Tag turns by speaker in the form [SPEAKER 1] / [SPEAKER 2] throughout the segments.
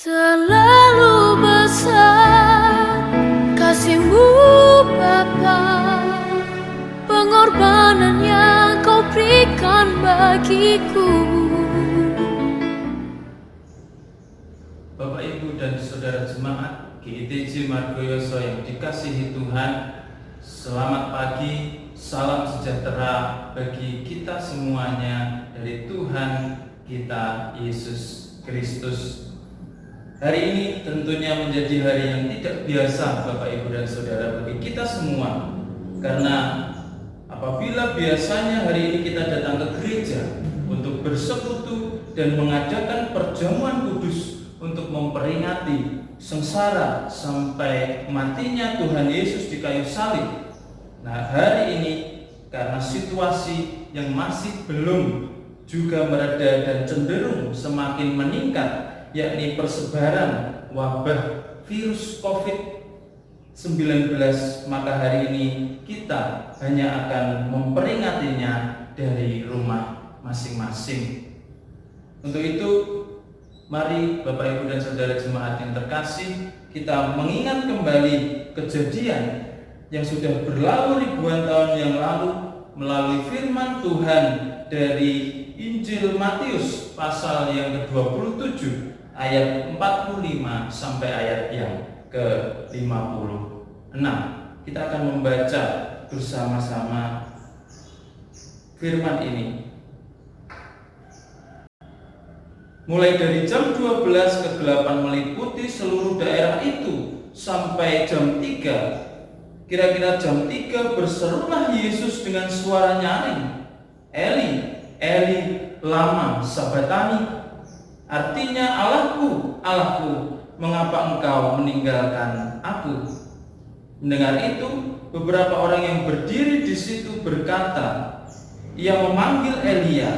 [SPEAKER 1] Terlalu besar kasih-Mu Bapa, pengorbanan yang Kau berikan bagiku.
[SPEAKER 2] Bapak, Ibu, dan saudara jemaat GITJ Margoyoso yang dikasihi Tuhan, selamat pagi, salam sejahtera bagi kita semuanya dari Tuhan kita Yesus Kristus. Hari ini tentunya menjadi hari yang tidak biasa Bapak, Ibu, dan saudara bagi kita semua. Karena apabila biasanya hari ini kita datang ke gereja untuk bersekutu dan mengadakan perjamuan kudus untuk memperingati sengsara sampai matinya Tuhan Yesus di kayu salib. Nah, hari ini karena situasi yang masih belum juga mereda dan cenderung semakin meningkat, yakni persebaran wabah virus COVID-19, maka hari ini kita hanya akan memperingatinya dari rumah masing-masing. Untuk itu, mari Bapak, Ibu, dan saudara jemaat yang terkasih, kita mengingat kembali kejadian yang sudah berlalu ribuan tahun yang lalu melalui firman Tuhan dari Injil Matius pasal yang ke-27 ayat 45 sampai ayat yang ke-56. Kita akan membaca bersama-sama firman ini. Mulai dari jam 12 ke 8 meliputi seluruh daerah itu sampai jam 3. Kira-kira jam 3 berserulah Yesus dengan suara nyaring, "Eli, Eli, lama sabachthani?" Artinya, "Allahku, Allahku, mengapa engkau meninggalkan aku?" Mendengar itu, beberapa orang yang berdiri di situ berkata, "Ia memanggil Elia."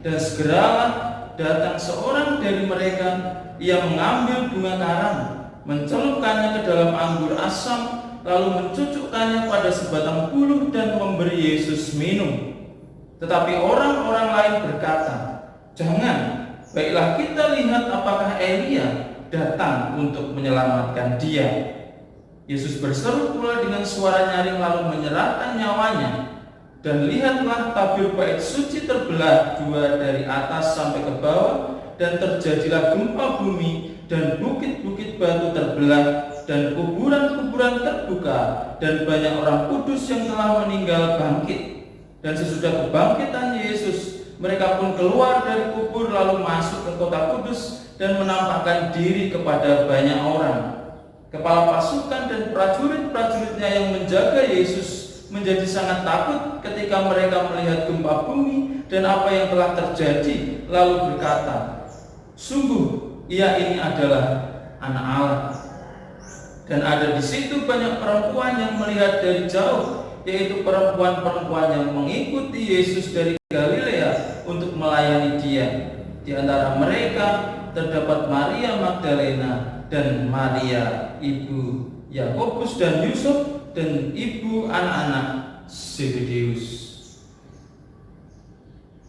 [SPEAKER 2] Dan segeralah datang seorang dari mereka. Ia mengambil bunga karang, mencelupkannya ke dalam anggur asam, lalu mencucukkannya pada sebatang buluh dan memberi Yesus minum. Tetapi orang-orang lain berkata, "Jangan, baiklah kita lihat apakah Elia datang untuk menyelamatkan dia." Yesus berseru pula dengan suara nyaring lalu menyerahkan nyawanya. Dan lihatlah, tabir bait suci terbelah dua dari atas sampai ke bawah, dan terjadilah gempa bumi, dan bukit-bukit batu terbelah, dan kuburan-kuburan terbuka, dan banyak orang kudus yang telah meninggal bangkit. Dan sesudah kebangkitan Yesus, mereka pun keluar dari kubur lalu masuk ke kota kudus dan menampakkan diri kepada banyak orang. Kepala pasukan dan prajurit-prajuritnya yang menjaga Yesus menjadi sangat takut ketika mereka melihat gempa bumi dan apa yang telah terjadi, lalu berkata, "Sungguh, ia ini adalah Anak Allah." Dan ada di situ banyak perempuan yang melihat dari jauh, yaitu perempuan-perempuan yang mengikuti Yesus dari Galilea untuk melayani Dia. Di antara mereka terdapat Maria Magdalena dan Maria ibu Yakobus dan Yusuf dan ibu anak-anak Zebedeus.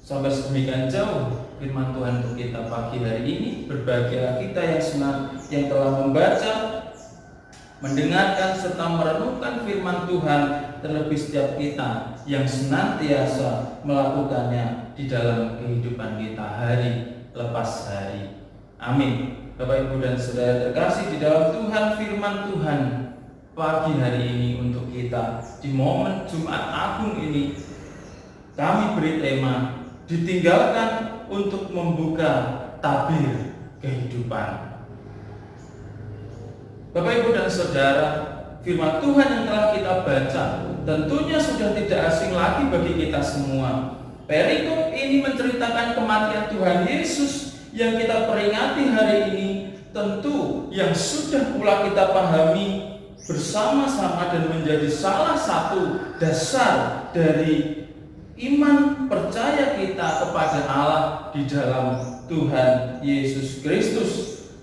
[SPEAKER 2] Sampai sedemikian jauh firman Tuhan untuk kita pagi hari ini. Berbahagialah kita yang senang yang telah membaca, mendengarkan serta merenungkan firman Tuhan, terlebih setiap kita yang senantiasa melakukannya di dalam kehidupan kita hari lepas hari. Amin. Bapak, Ibu, dan saudara terkasih di dalam Tuhan, firman Tuhan pagi hari ini untuk kita di momen Jumat Agung ini, kami beri tema ditinggalkan untuk membuka tabir kehidupan. Bapak, Ibu, dan saudara, firman Tuhan yang telah kita baca tentunya sudah tidak asing lagi bagi kita semua. Perikop ini menceritakan kematian Tuhan Yesus yang kita peringati hari ini, tentu yang sudah pula kita pahami bersama-sama dan menjadi salah satu dasar dari iman percaya kita kepada Allah di dalam Tuhan Yesus Kristus.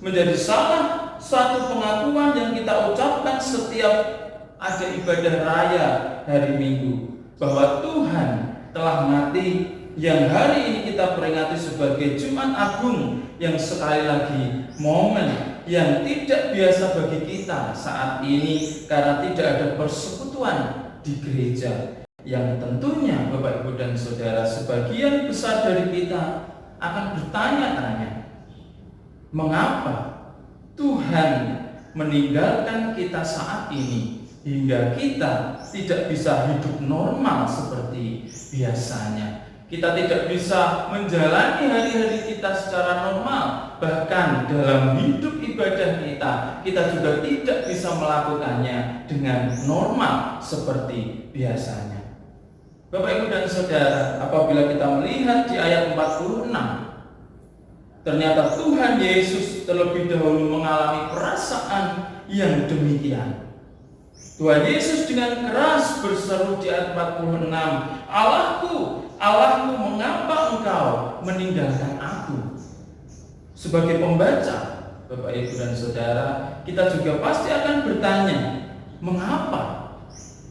[SPEAKER 2] Menjadi salah satu pengakuan yang kita ucapkan setiap ada ibadah raya hari Minggu, bahwa Tuhan telah mati yang hari ini kita peringati sebagai Jumat Agung, yang sekali lagi momen yang tidak biasa bagi kita saat ini karena tidak ada persekutuan di gereja, yang tentunya Bapak Ibu dan Saudara sebagian besar dari kita akan bertanya-tanya, mengapa Tuhan meninggalkan kita saat ini hingga kita tidak bisa hidup normal seperti biasanya. Kita tidak bisa menjalani hari-hari kita secara normal. Bahkan dalam hidup ibadah kita juga tidak bisa melakukannya dengan normal seperti biasanya. Bapak Ibu dan Saudara, apabila kita melihat di ayat 46, ternyata Tuhan Yesus terlebih dahulu mengalami perasaan yang demikian. Tuhan Yesus dengan keras berseru di ayat 46, Allahku, Allahku, mengapa engkau meninggalkan aku? Sebagai pembaca, Bapak Ibu dan Saudara, kita juga pasti akan bertanya, mengapa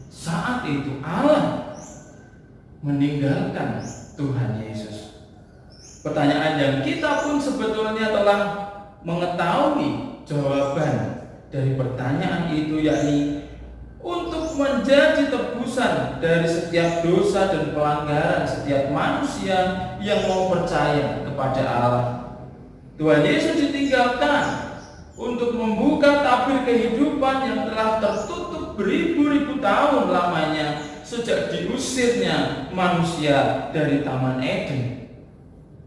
[SPEAKER 2] saat itu Allah meninggalkan Tuhan Yesus? Pertanyaan yang kita pun sebetulnya telah mengetahui jawaban dari pertanyaan itu, yakni untuk menjadi tebusan dari setiap dosa dan pelanggaran setiap manusia yang mau percaya kepada Allah. Tuhan Yesus ditinggalkan untuk membuka tabir kehidupan yang telah tertutup beribu-ribu tahun lamanya sejak diusirnya manusia dari Taman Eden.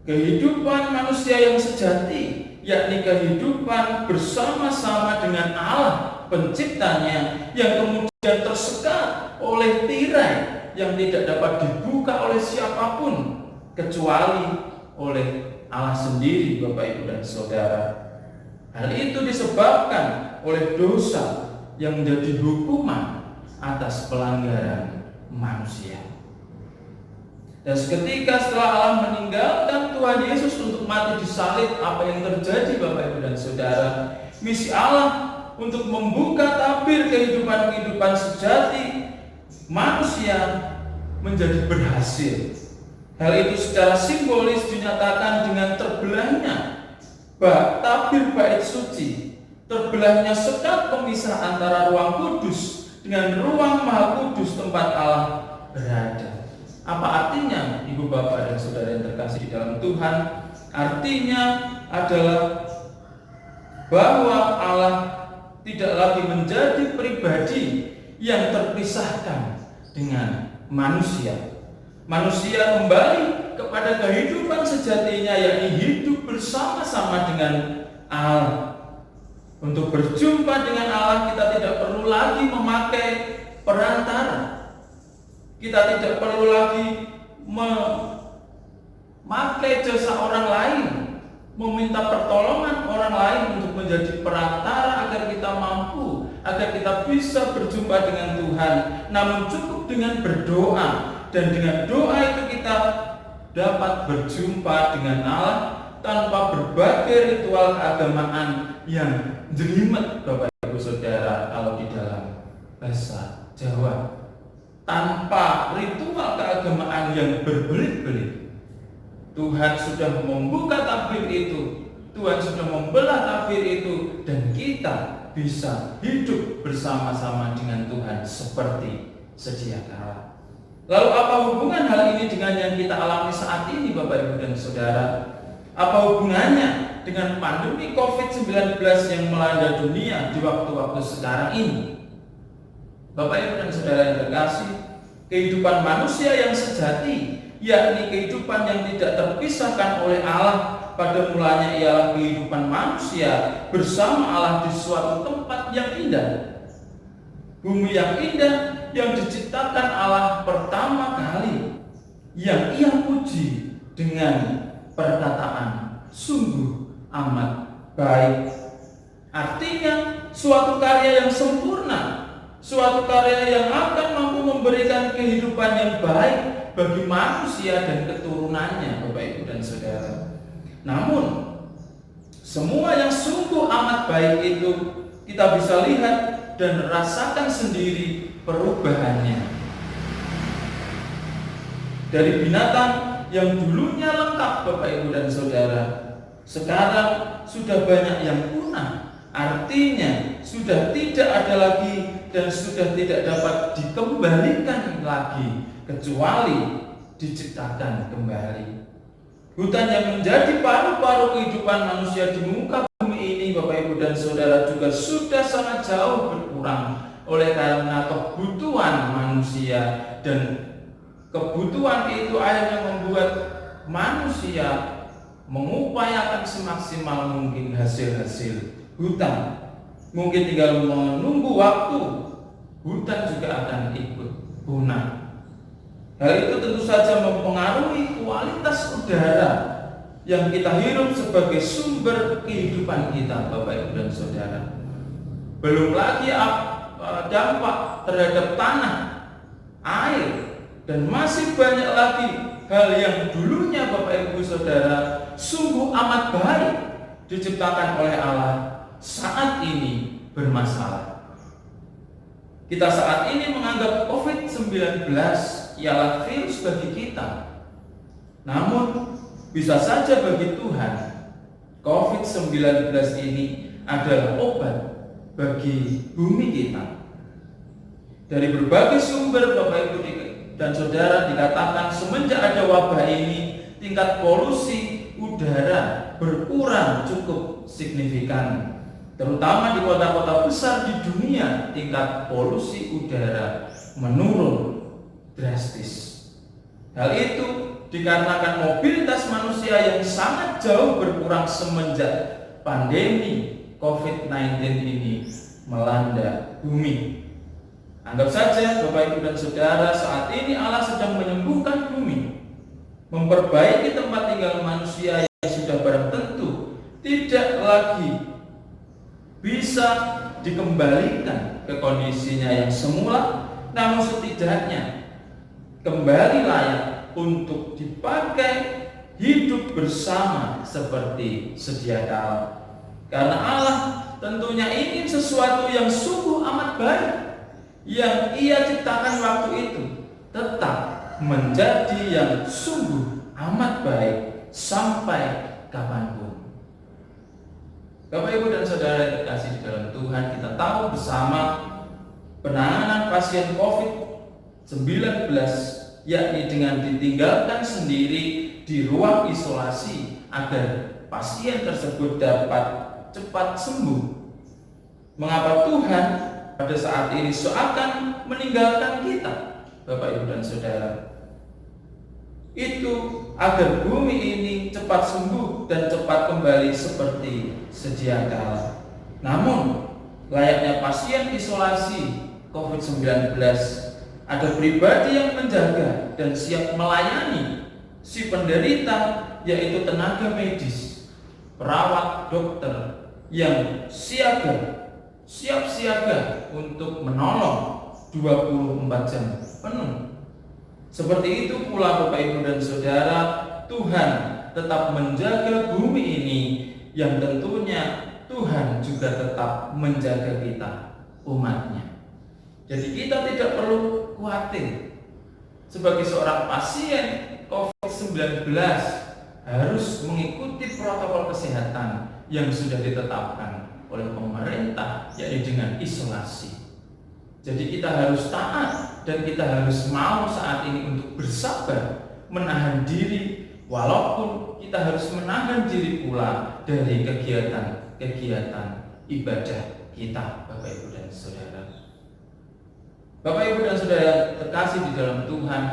[SPEAKER 2] Kehidupan manusia yang sejati, yakni kehidupan bersama-sama dengan Allah penciptanya, yang kemudian tersekat oleh tirai yang tidak dapat dibuka oleh siapapun kecuali oleh Allah sendiri, Bapak Ibu dan Saudara. Hal itu disebabkan oleh dosa yang menjadi hukuman atas pelanggaran manusia. Dan seketika setelah Allah meninggalkan Tuhan Yesus untuk mati di salib, apa yang terjadi Bapak Ibu dan Saudara? Misi Allah untuk membuka tabir kehidupan sejati manusia menjadi berhasil. Hal itu secara simbolis dinyatakan dengan terbelahnya tabir bait suci, terbelahnya sekat pemisah antara ruang kudus dengan ruang maha kudus tempat Allah berada. Apa artinya, Ibu Bapak dan Saudara yang terkasih di dalam Tuhan? Artinya adalah bahwa Allah tidak lagi menjadi pribadi yang terpisahkan dengan manusia. Manusia kembali kepada kehidupan sejatinya, yakni hidup bersama-sama dengan Allah. Untuk berjumpa dengan Allah, kita tidak perlu lagi memakai perantara. Kita tidak perlu lagi memakai jasa orang lain, meminta pertolongan orang lain untuk menjadi perantara agar kita mampu, agar kita bisa berjumpa dengan Tuhan. Namun cukup dengan berdoa, dan dengan doa itu kita dapat berjumpa dengan Allah tanpa berbagai ritual keagamaan yang jelimet, Bapak Ibu Saudara, kalau di dalam bahasa Jawa. Tanpa ritual keagamaan yang berbelit-belit. Tuhan sudah membuka tabir itu, Tuhan sudah membelah tabir itu, dan kita bisa hidup bersama-sama dengan Tuhan seperti sedia kala. Lalu apa hubungan hal ini dengan yang kita alami saat ini, Bapak Ibu dan Saudara? Apa hubungannya dengan pandemi COVID-19 yang melanda dunia di waktu-waktu sekarang ini? Bapak Ibu dan Saudara yang terkasih, kehidupan manusia yang sejati, yakni kehidupan yang tidak terpisahkan oleh Allah, pada mulanya ialah kehidupan manusia bersama Allah di suatu tempat yang indah. Bumi yang indah yang diciptakan Allah pertama kali, yang Ia puji dengan perkataan sungguh amat baik. Artinya suatu karya yang sempurna, suatu karya yang akan mampu memberikan kehidupan yang baik bagi manusia dan keturunannya, Bapak Ibu dan Saudara. Namun semua yang sungguh amat baik itu kita bisa lihat dan rasakan sendiri perubahannya. Dari binatang yang dulunya lengkap Bapak Ibu dan Saudara, sekarang sudah banyak yang punah. Artinya sudah tidak ada lagi dan sudah tidak dapat dikembalikan lagi kecuali diciptakan kembali. Hutan yang menjadi paru-paru kehidupan manusia di muka bumi ini Bapak Ibu dan Saudara juga sudah sangat jauh berkurang oleh karena kebutuhan manusia, dan kebutuhan itu akhirnya membuat manusia mengupayakan semaksimal mungkin hasil-hasil hutan. Mungkin tinggal menunggu waktu, hutan juga akan ikut punah. Hal itu tentu saja mempengaruhi kualitas udara yang kita hirup sebagai sumber kehidupan kita Bapak Ibu dan Saudara. Belum lagi dampak terhadap tanah, air, dan masih banyak lagi hal yang dulunya Bapak Ibu Saudara sungguh amat baik diciptakan oleh Allah saat ini bermasalah. Kita saat ini menganggap COVID-19 ialah virus bagi kita. Namun bisa saja bagi Tuhan COVID-19 ini adalah obat bagi bumi kita. Dari berbagai sumber Bapak Ibu dan Saudara dikatakan semenjak ada wabah ini tingkat polusi udara berkurang cukup signifikan. Terutama di kota-kota besar di dunia tingkat polusi udara menurun drastis. Hal itu dikarenakan mobilitas manusia yang sangat jauh berkurang semenjak pandemi COVID-19 ini melanda bumi. Anggap saja Bapak Ibu dan Saudara, saat ini Allah sedang menyembuhkan bumi, memperbaiki tempat tinggal manusia yang sudah barang tentu tidak lagi bisa dikembalikan ke kondisinya yang semula, namun setidaknya kembali layak untuk dipakai hidup bersama seperti sedia kala. Karena Allah tentunya ingin sesuatu yang sungguh amat baik yang Ia ciptakan waktu itu tetap menjadi yang sungguh amat baik sampai kapanpun. Bapak Ibu dan Saudara yang terkasih di dalam Tuhan, kita tahu bersama penanganan pasien COVID-19 yakni dengan ditinggalkan sendiri di ruang isolasi agar pasien tersebut dapat cepat sembuh. Mengapa Tuhan pada saat ini seakan meninggalkan kita, Bapak Ibu dan Saudara? Itu agar bumi ini cepat sembuh dan cepat kembali seperti sedia kala. Namun layaknya pasien isolasi COVID-19, ada pribadi yang menjaga dan siap melayani si penderita, yaitu tenaga medis, perawat, dokter yang siap siaga untuk menolong 24 jam penuh. Seperti itu pula Bapak Ibu dan Saudara, Tuhan tetap menjaga bumi ini yang tentunya Tuhan juga tetap menjaga kita, umatnya. Jadi kita tidak perlu khawatir. Sebagai seorang pasien COVID-19 harus mengikuti protokol kesehatan yang sudah ditetapkan oleh pemerintah, yaitu dengan isolasi. Jadi kita harus taat dan kita harus mau saat ini untuk bersabar, menahan diri, walaupun kita harus menahan diri pula dari kegiatan ibadah kita, Bapak Ibu dan Saudara. Bapak Ibu dan Saudara yang terkasih di dalam Tuhan,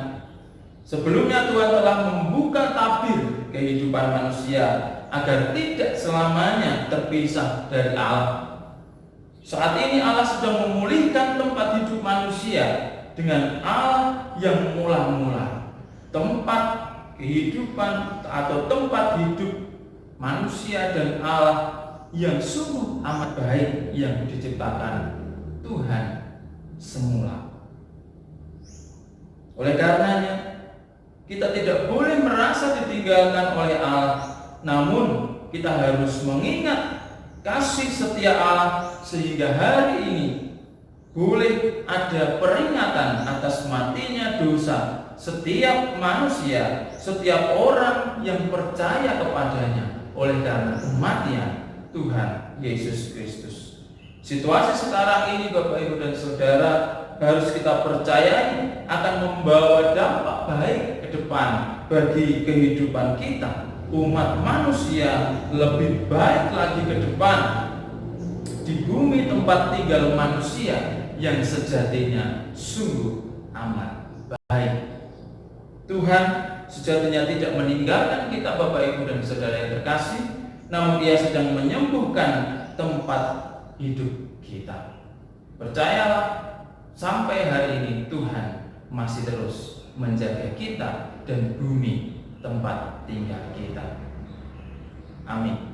[SPEAKER 2] sebelumnya Tuhan telah membuka tabir kehidupan manusia agar tidak selamanya terpisah dari Allah. Saat ini Allah sedang memulihkan tempat hidup manusia dengan Allah yang mula-mula. Tempat kehidupan atau tempat hidup manusia dan Allah yang sungguh amat baik yang diciptakan Tuhan semula. Oleh karenanya, kita tidak boleh merasa ditinggalkan oleh Allah, namun kita harus mengingat kasih setia Allah sehingga hari ini boleh ada peringatan atas matinya dosa setiap manusia, setiap orang yang percaya kepadanya oleh karena kematian Tuhan Yesus Kristus. Situasi sekarang ini Bapak Ibu dan Saudara harus kita percayai akan membawa dampak baik ke depan bagi kehidupan kita, umat manusia lebih baik lagi ke depan di bumi tempat tinggal manusia yang sejatinya sungguh amat baik. Tuhan sejatinya tidak meninggalkan kita Bapak Ibu dan Saudara yang terkasih, namun Dia sedang menyembuhkan tempat hidup kita. Percayalah, sampai hari ini Tuhan masih terus menjaga kita dan bumi tempat tinggal kita. Amin.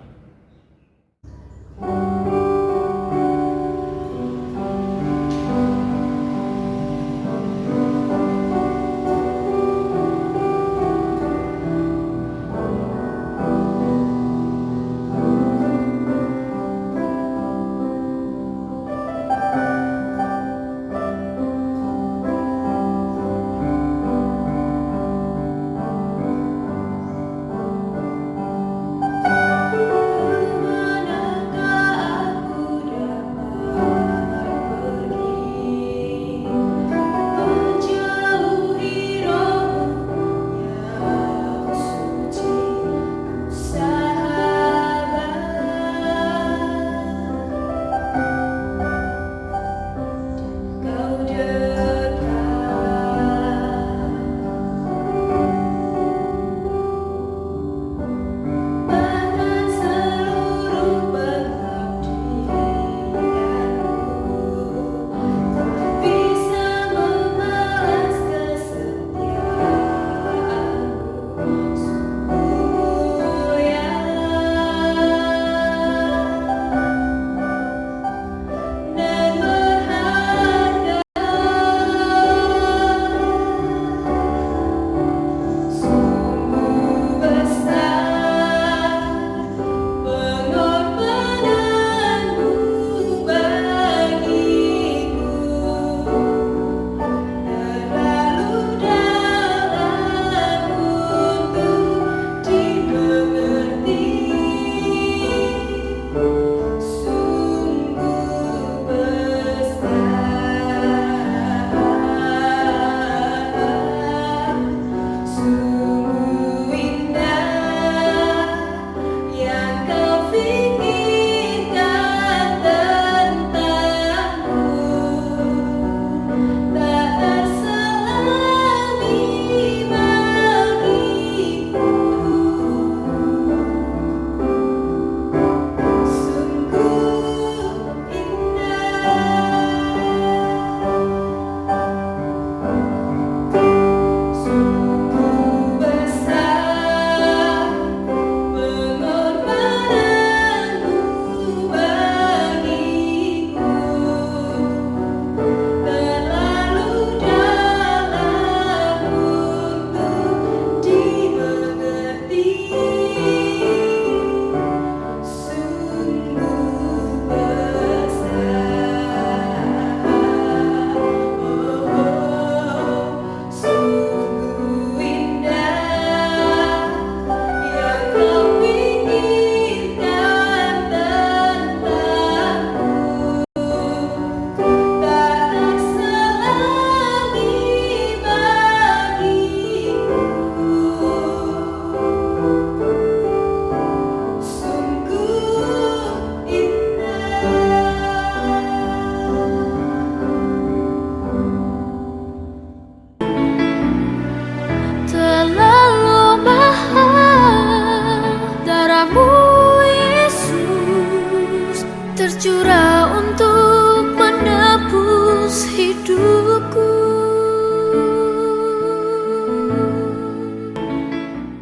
[SPEAKER 1] Terlalu mahal darahmu